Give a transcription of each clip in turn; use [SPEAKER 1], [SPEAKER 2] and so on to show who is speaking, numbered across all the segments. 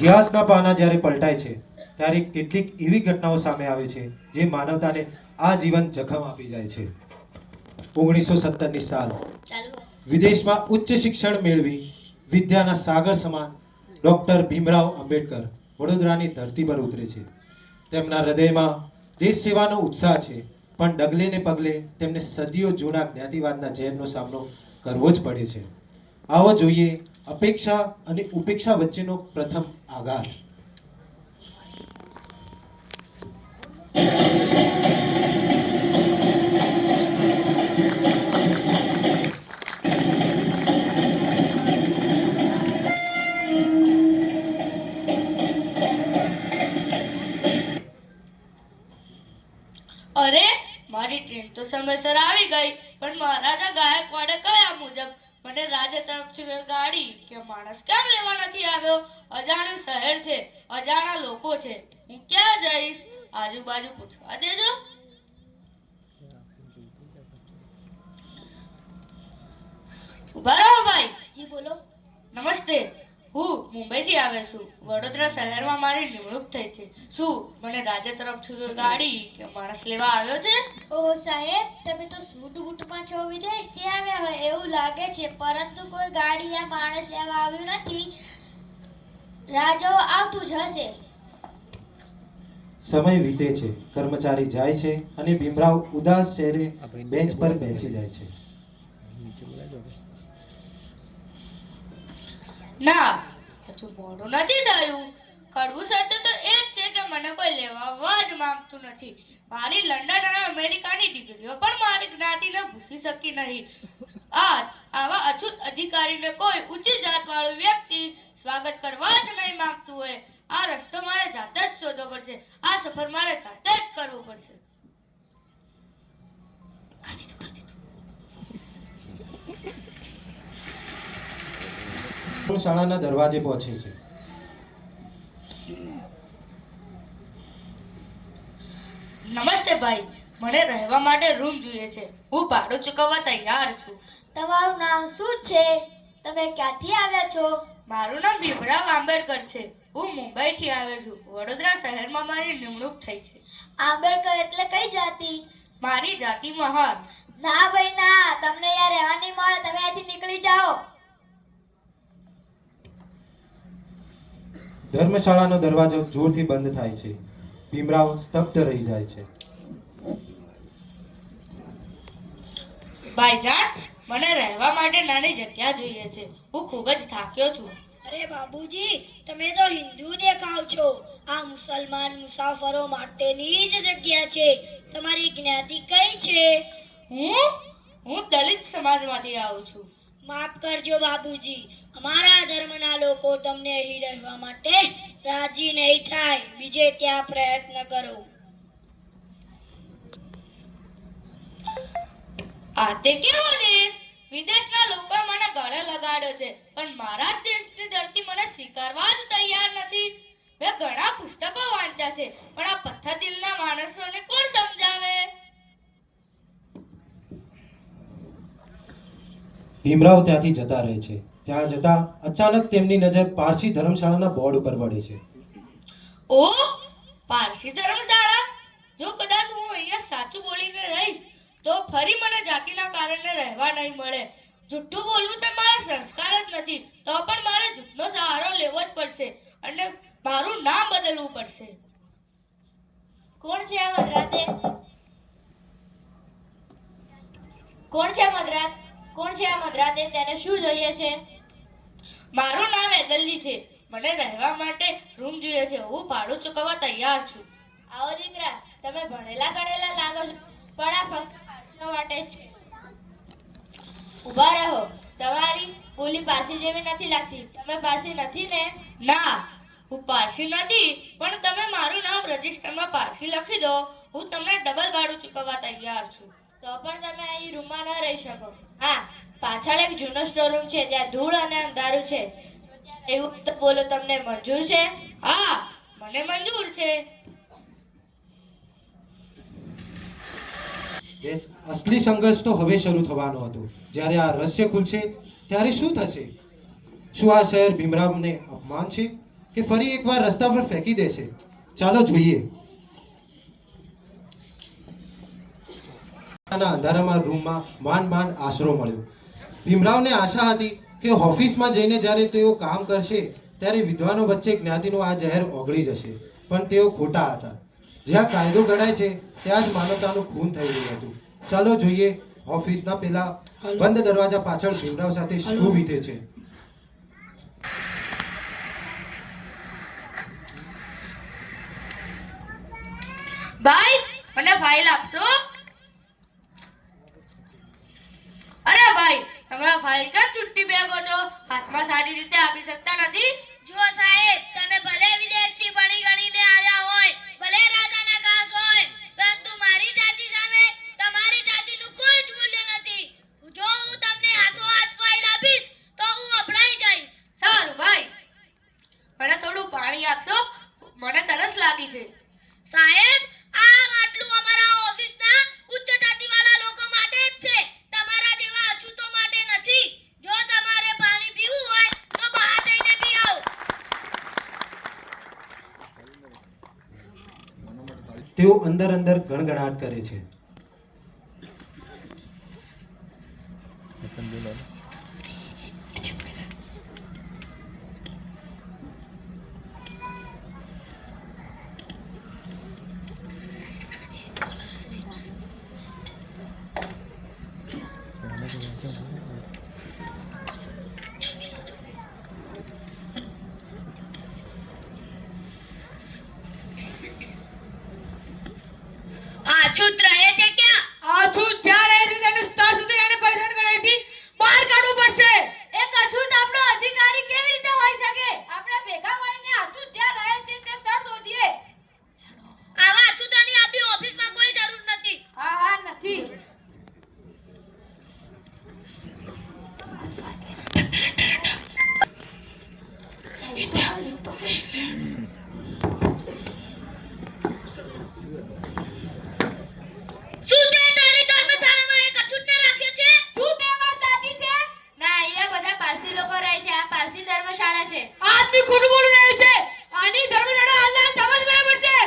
[SPEAKER 1] ઇતિહાસના પાના જ્યારે પલટાય છે ત્યારે કેટલીક એવી ઘટનાઓ સામે આવે છે જે માનવતાને આજીવન જખમ આપી જાય છે. 1917ની સાલ વિદેશમાં ઉચ્ચ શિક્ષણ મેળવી વિદ્યાના સાગર સમાન ડોક્ટર ભીમરાવ આંબેડકર વડોદરાની ધરતી પર ઉતરે છે. તેમના હૃદયમાં દેશ સેવાનો ઉત્સાહ છે, પણ ડગલે ને પગલે તેમને સદીઓ જૂના જ્ઞાતિવાદના ઝેરનો સામનો કરવો જ પડે છે. આવો જોઈએ અપેક્ષા અને ઉપેક્ષા વચ્ચેનો પ્રથમ આઘાત.
[SPEAKER 2] અરે મારી ટ્રેન તો સમયસર આવી ગઈ, પણ મહારાજા ગાયકવાડે કયા મુજબ મને રાજ્ય તરફથી ગાડી કે માણસ કેમ લેવા નથી આવ્યો? અજાણ્યું શહેર છે, અજાણા લોકો છે, હું ક્યાં જઈશ? આજુબાજુ પૂછવા દેજો. ઉભા રહો ભાઈ.
[SPEAKER 3] જી બોલો.
[SPEAKER 2] નમસ્તે, હું મુંબઈથી આવ્યો છું. વડોદરા શહેરમાં મારી નિમણૂક થઈ છે. શું મને રાજ્ય તરફથી ગાડી કે માણસ લેવા આવ્યો છે?
[SPEAKER 3] ઓહો સાહેબ, તમે તો સૂટ બૂટમાં છો, વિદેશથી આવ્યા હોય એવું લાગે છે, પરંતુ કોઈ ગાડી યા માણસ લેવા આવ્યું નથી. રાજો આવતું જ હશે.
[SPEAKER 1] સમય વીતે છે, કર્મચારી જાય છે અને ભીમરાવ ઉદાસ ચહેરે બેન્ચ પર બેસી જાય છે.
[SPEAKER 2] ના, હજુ મોડું નથી થયું. કડવું સત્ય તો એ જ છે કે મને કોઈ લેવા જ માંગતું નથી. મારી લંડન અને અમેરિકાની ડિગ્રીઓ પણ મારી જ્ઞાતિને ભૂસી શકી નહીં. આવા અછૂત અધિકારીને કોઈ ઊંચી જાતવાળો વ્યક્તિ સ્વાગત કરવા જ નહીં માંગતું હોય. આ રસ્તો મારે જાતે જ શોધવો પડશે. આ સફર મારે જાતે જ કરવું પડશે.
[SPEAKER 1] શાળાના દરવાજે પહોંચે છે.
[SPEAKER 2] નમસ્તે ભાઈ, મને રહેવા માટે રૂમ જોઈએ છે. હું ભાડું ચૂકવવા તૈયાર છું.
[SPEAKER 3] તમારું નામ શું છે? તમે ક્યાંથી આવ્યા છો?
[SPEAKER 2] મારું નામ ભીમરાવ આંબેડકર છે. હું મુંબઈથી આવ્યો છું. વડોદરા શહેરમાં મારી નિમણૂક થઈ છે.
[SPEAKER 3] આંબેડકર એટલે કઈ જાતિ?
[SPEAKER 2] મારી જાતિ મહાર.
[SPEAKER 3] ના ભાઈ ના, તમને યાર રહેવા નહીં મળે. તમે અહીંથી નીકળી જાઓ.
[SPEAKER 1] ધર્મશાળાનો દરવાજો જોરથી બંધ થાય છે. ભીમરાવ સ્તબ્ધ રહી જાય છે.
[SPEAKER 2] ભાઈજાન, મને રહેવા માટે નાની જગ્યા જોઈએ છે. હું ખૂબ જ થાક્યો છું.
[SPEAKER 4] અરે બાબુજી, તમે તો હિન્દુ દેખાવ છો. આ મુસલમાન મુસાફરો માટેની જ જગ્યા છે. તમારી જ્ઞાતિ કઈ છે?
[SPEAKER 2] હું દલિત સમાજમાંથી આવું છું.
[SPEAKER 4] માફ કરજો બાબુજી, અમારા ધર્મના લોકો તમને અહીં રહેવા માટે રાજી નહીં થાય. બીજે ત્યાં પ્રયત્ન કરો.
[SPEAKER 2] આ તે કેવો દેશ? વિદેશના લોકો મને ગળે લગાડ્યો છે, પણ મારા જ દેશની ધરતી મને સ્વીકારવા જ તૈયાર નથી. મેં ઘણા પુસ્તકો વાંચ્યા છે, પણ આ પથ્થર દિલના માણસોને કોણ સમજાવે?
[SPEAKER 1] ભીમરાવ ત્યાંથી જતા રહે છે. ત્યાં જતા અચાનક તેમની નજર પારસી ધર્મશાળાના બોર્ડ ઉપર પડે છે.
[SPEAKER 2] ઓહ, પારસી ધર્મશાળા! જો કદાચ હું અહીંયા સાચું બોલીને રહીશ તો ફરી મને જાતિના કારણે રહેવા નહીં મળે. જૂઠું બોલવું તે મારા સંસ્કાર જ નથી, તો પણ મારે જૂઠનો સહારો લેવો જ પડશે અને મારું નામ બદલવું પડશે.
[SPEAKER 3] કોણ છે આ મધરાતે? કોણ છે મધરાત? કોણ છે આ મધરાતે? તેને શું જોઈએ છે?
[SPEAKER 2] મારું નામ એદલજી છે. મને રહેવા માટે રૂમ જોઈએ છે. હું ભાડું ચૂકવવા તૈયાર છું.
[SPEAKER 3] આવો દીકરા, તમે ભણેલા ગણેલા લાગો છો, પણ આ ફક્ત પારસીઓ માટે જ છે. ઊભા રહો. તમારી બોલી પારસી જેવી નથી લાગતી. તમે પારસી નથી ને?
[SPEAKER 2] ના, હું પારસી નથી, પણ તમે મારું નામ રજિસ્ટરમાં પારસી લખી દો. હું તમને ડબલ ભાડું ચૂકવવા તૈયાર છું.
[SPEAKER 3] તો પણ તમે અહીં રૂમમાં ન રહી શકો. હા, પાછળ એક જૂનો સ્ટોર રૂમ છે, ત્યાં ધૂળ અને અંધારું છે. એવું તો બોલો, તમને મંજૂર છે?
[SPEAKER 2] હા, મને મંજૂર છે.
[SPEAKER 1] અસલી સંઘર્ષ તો હવે શરૂ થવાનો હતો. જ્યારે આ રહસ્ય ખુલશે ત્યારે શું થશે? શું આ શહેર ભીમરાવને અપમાન છે કે ફરી એકવાર રસ્તા પર ફેંકી દેશે? ચાલો જોઈએ. અંધારામાં રૂમમાં માંડ આશરો મળ્યો. ભીમરાવને આશા હતી કે ઓફિસમાં જઈને જ્યારે તેઓ કામ કરશે ત્યારે વિદ્વાનો વચ્ચે જ્ઞાતિનું આ ઝેર ઓગળી જશે, પણ તેઓ ખોટા હતા. જ્યાં કાયદો ઘડાય છે ત્યાં જ માનવતાનું ખૂન થઈ રહ્યું હતું. ચાલો જોઈએ ઓફિસના પેલા બંધ દરવાજા પાછળ ભીમરાવ સાથે શું વીતે છે.
[SPEAKER 2] ભાઈ, મને ફાઇલ આપશો? અરે ભાઈ, તમે આ ફાઇલ કેમ છૂટી બેગો છો? હાથમાં સારી રીતે આપી શકતા નથી?
[SPEAKER 3] જુઓ સાહેબ, તમે ભલે વિદેશથી ભણી ગણીને આવ્યા હોય, ભલે રાજાના ઘાસ હોય, પરંતુ મારી જાતિ સામે તમારી જાતિનું કોઈ જ મૂલ્ય નથી. જો હું તમને હાથોહાથ ફાઇલ આપીશ તો હું અભડાઈ જઈશ.
[SPEAKER 2] સારું ભાઈ, મને થોડું પાણી આપશો? મને તરસ લાગી છે.
[SPEAKER 3] સાહેબ, આ માટલું અમારા ઓફિસના ઉચ્ચ જાતિવાળા લોકો માટે જ છે, તમારા જેવા અછૂતો માટે નથી. જો તમારે પાણી પીવું હોય તો બહાર જઈને પી આવો.
[SPEAKER 1] તેઓ અંદર ગણગણાટ કરે છે.
[SPEAKER 3] અછૂત રહે છે ક્યાં?
[SPEAKER 2] અછૂત જ્યાં રહે છે તેનું સ્તર સુધી એને પરેશાન કરાયથી બહાર કાઢવું પડશે. એક અછૂત આપણો અધિકારી કેવી રીતે હોઈ શકે? આપણે ભેગા મળીને અછૂત જ્યાં રહે છે તે સ્તર શોધીએ.
[SPEAKER 3] આવા અછૂતોની આપણી ઓફિસમાં કોઈ જરૂર નથી.
[SPEAKER 2] હા નથી.
[SPEAKER 3] શું તે તારી ધર્મશાળામાં એક અછૂતને રાખ્યો છે?
[SPEAKER 2] શું તે વાત સાચી છે?
[SPEAKER 3] ના, અહીંયા બધા પારસી લોકો રહે છે. આ પારસી ધર્મશાળા છે.
[SPEAKER 2] આદમી ખોટું બોલી રહ્યો છે. આની ધર્મશાળા હાલના સમજવા પડશે.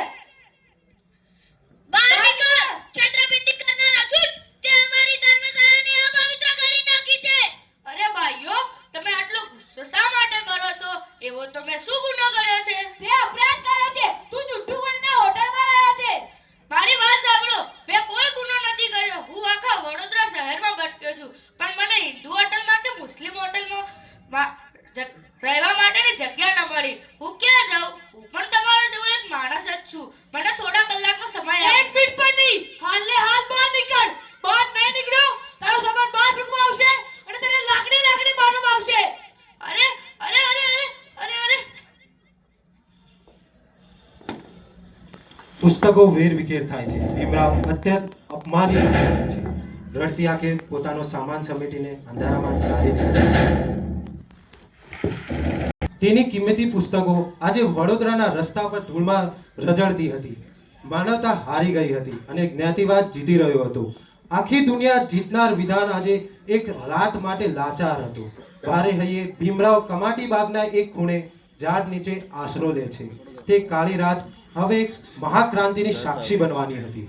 [SPEAKER 3] બહાર નીકળ! છેતરપિંડી કરનાર અછૂત! તે અમારી ધર્મશાળાને અપવિત્ર કરી નાખી છે.
[SPEAKER 2] અરે ભાઈઓ, તમે આટલો ગુસ્સો શા માટે કરો છો? એવો તો મેં શું ગુનો કર્યો છે? તે અપરાધ કર્યો છે. તું જુઠ્ઠું બોલીને હોટલમાં રહ્યો છે. મારી વાત સાંભળો, મેં કોઈ ગુનો નથી કર્યો. હું આખા વડોદરા શહેરમાં ભટક્યો છું, પણ મને હિન્દુ હોટલમાં કે મુસ્લિમ હોટલમાં રહેવા માટેની જગ્યા ન મળી. હું ક્યાં જાઉં? હું પણ તમારો જેવો એક માણસ જ છું. મને થોડા કલાકનો સમય આપો. એક મિનિટ પણ નહીં. હાલને હાલ બહાર નીકળ. બહાર નહીં નીકળ્યો તારો સામાન બહાર ફેંકવામાં આવશે અને તને લાકડી મારવામાં આવશે. અરે અરે અરે અરે અરે અરે
[SPEAKER 1] પુસ્તકો વેરવિખેર થાય છે. ભીમરાવ અત્યંત અપમાનિત થઈ રહ્યા છે. રડતી આંખે પોતાનો સામાન સમેટીને અંધારામાં ચાલી નીકળે છે. તેની કિંમતી પુસ્તકો આજે વડોદરાના રસ્તા પર ધૂળમાં રઝળતી હતી. માનવતા હારી ગઈ હતી અને જ્ઞાતિવાદ જીતી રહ્યો હતો. આખી દુનિયા જીતનાર વિધાન આજે એક રાત માટે લાચાર હતું. ભારે હૈયે ભીમરાવ કમાટી બાગના એક ખૂણે ઝાડ નીચે આશરો લે છે. તે કાળી રાત હવે એક મહાક્રાંતિની સાક્ષી બનવાની હતી.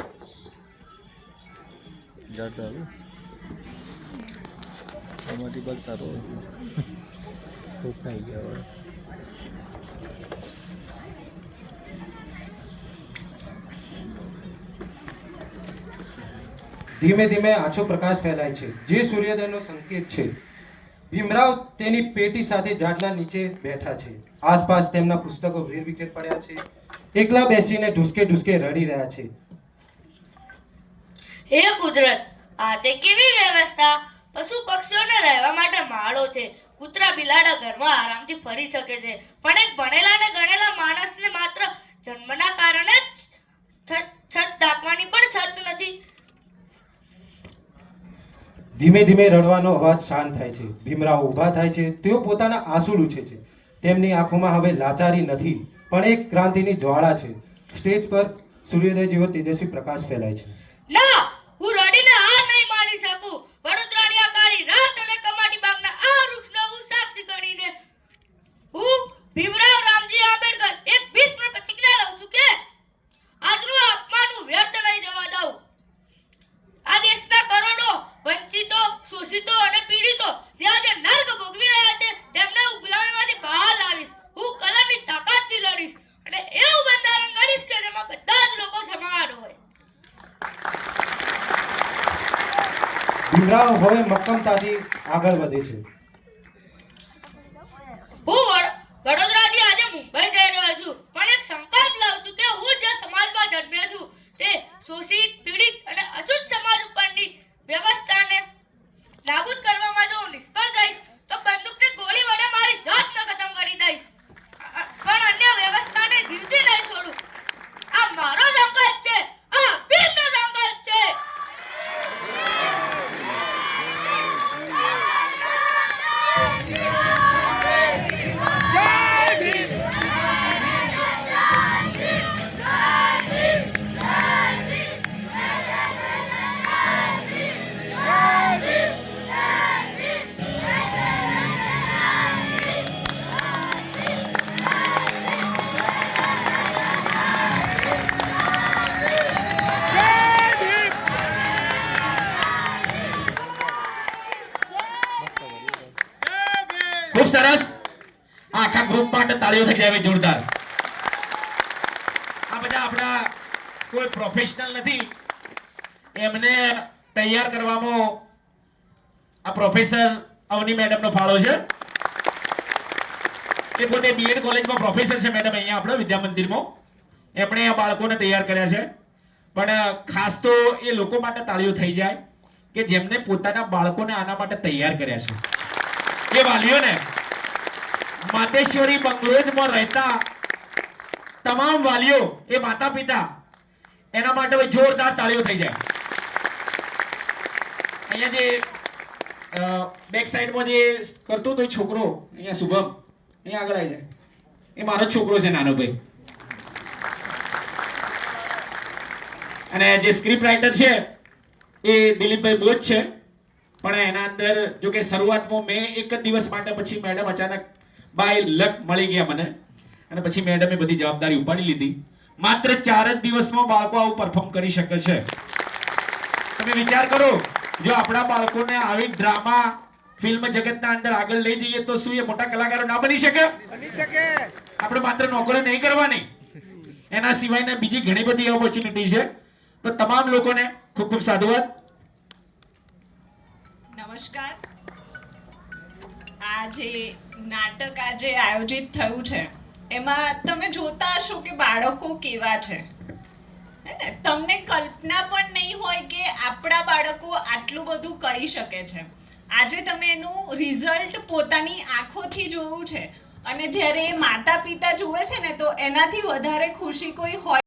[SPEAKER 1] ધીમે ધીમે આછો પ્રકાશ ફેલાય છે, જે સૂર્યોદયનો સંકેત છે. ભીમરાવ તેની પેટી સાથે ઝાડના નીચે બેઠા છે. આસપાસ તેમના પુસ્તકો વેરવિખેર પડ્યા છે. એકલા બેસીને ઢુસકે રડી રહ્યા છે.
[SPEAKER 2] હે કુદરત, આ તે કેવી વ્યવસ્થા! પશુ પક્ષીઓને રહેવા માટે માળો છે. કૂતરા બિલાડા ઘરમાં આરામથી ફરી શકે છે, પણ એક ભણેલા અને ગણેલા માણસને માત્ર જન્મના કારણે જ છત ઢાંકવાની પણ છત નથી.
[SPEAKER 1] ધીમે ધીમે રડવાનો અવાજ શાંત થાય છે. ભીમરાવ ઊભા થાય છે. તેઓ પોતાના આંસુ લૂછે છે. તેમની આંખોમાં હવે લાચારી નથી, પણ એક ક્રાંતિની જ્વાળા છે. સ્ટેજ પર સૂર્યોદય જેવો તેજસ્વી પ્રકાશ ફેલાય છે.
[SPEAKER 2] ના, હું રડીને હાર નહીં માની શકું. વડોદરાની આ કાળી રાત અને કમાટી બાગના આ વૃક્ષનો હું સાક્ષી ગણીને હું ભીમરાવ રામજી શ્રી આંબેડકર એક ભીષ્મ પ્રતિજ્ઞા લઉં છું કે આજનું અપમાન હું વ્યર્થ નહીં જવા દઉં. આ દેશના કરોડો વંચિતો, શોષિતો અને પીડિતો જે આજે નર્ક ભોગવી રહ્યા છે તેમને હું ગુલામીમાંથી બહાર લાવીશ. હું કલમની તાકાતથી લડીશ અને એવું બંધારણ ઘડીશ કે જેમાં બધા જ લોકો સમાન હોય.
[SPEAKER 1] ભીમરાવ હવે મક્કમતાથી આગળ વધે છે.
[SPEAKER 2] હું વડોદરાથી આજે મુંબઈ જઈ રહ્યો છું, પણ એક સંકલ્પ લઉં છું કે હું જે સમાજમાં જન્મ્યો છું તે શોષિત, પીડિત અને અછૂત સમાજ ઉપરની વ્યવસ્થાને નાબૂદ કરવામાં જો હું નિષ્ફળ જઈશ તો બંદૂકની ગોળી વડે મારી જાતને ખતમ કરી દઈશ, પણ અન્ય વ્યવસ્થાને જીવતી નહીં છોડું. આ મારો સંકલ્પ છે, આ ભીમનો સંકલ્પ છે.
[SPEAKER 5] ખૂબ સરસ. આખા ગ્રુપ માટે તાળીઓ થઈ જાય જોરદાર. આ બધા આપણા કોઈ પ્રોફેશનલ નથી, એમને તૈયાર કરવામાં આ પ્રોફેસર અવની મેડમનો ફાળો છે. એ પોતે બીએડ કોલેજમાં પ્રોફેસર છે મેડમ, અહીંયા આપણે વિદ્યા મંદિરમાં. એમણે આ બાળકોને તૈયાર કર્યા છે. પણ ખાસ તો એ લોકો માટે તાળીઓ થઈ જાય કે જેમને પોતાના બાળકોને આના માટે તૈયાર કર્યા છે. એ વાલીઓને, માતેશ્વરી બંગલોજમાં રહેતા તમામ વાલીઓ, એ માતા પિતા, એના માટે જોરદાર તાળીઓ થઈ જાય. અહીંયા જે બેક સાઈડમાં જે કરતો હતો છોકરો, અહીંયા શુભમ, અહીંયા આગળ આવી જાય. એ મારો છોકરો છે, નાનો ભાઈ. અને જે સ્ક્રિપ્ટ રાઇટર છે એ દિલીપભાઈ બોજ છે. પણ એના અંદર જો કે શરૂઆતમાં મેં એક જ દિવસ માટે, પછી મેડમ અચાનક બાય લક મળી ગયા મને, અને પછી મેડમે બધી જવાબદારી ઉપાડી લીધી. માત્ર 4 જ દિવસમાં બાળકો આવું પરફોર્મ કરી શકે છે. તમે વિચાર કરો, જો આપણા બાળકોને આવી ડ્રામા ફિલ્મ જગતના અંદર આગળ લઈ જઈએ તો શું એ મોટા કલાકારો ના બની શકે? બની શકે. આપણે માત્ર નોકરી નહીં કરવાની, એના સિવાયના બીજી ઘણી બધી ઓપોર્ચ્યુનિટી છે. તો તમામ લોકોને ખૂબ ખૂબ સાધુવાદ.
[SPEAKER 6] નમસ્કાર. આ જે નાટક આજે આયોજિત થયું છે એમાં તમે જોતા હશો કે બાળકો કેવા છે, હે ને? તમને કલ્પના પણ નહીં હોય કે આપણા બાળકો આટલું બધું કરી શકે છે. આજે તમે એનું રિઝલ્ટ પોતાની આંખોથી જોયું છે, અને જ્યારે માતા પિતા જુએ છે ને તો એનાથી વધારે ખુશી કોઈ હોય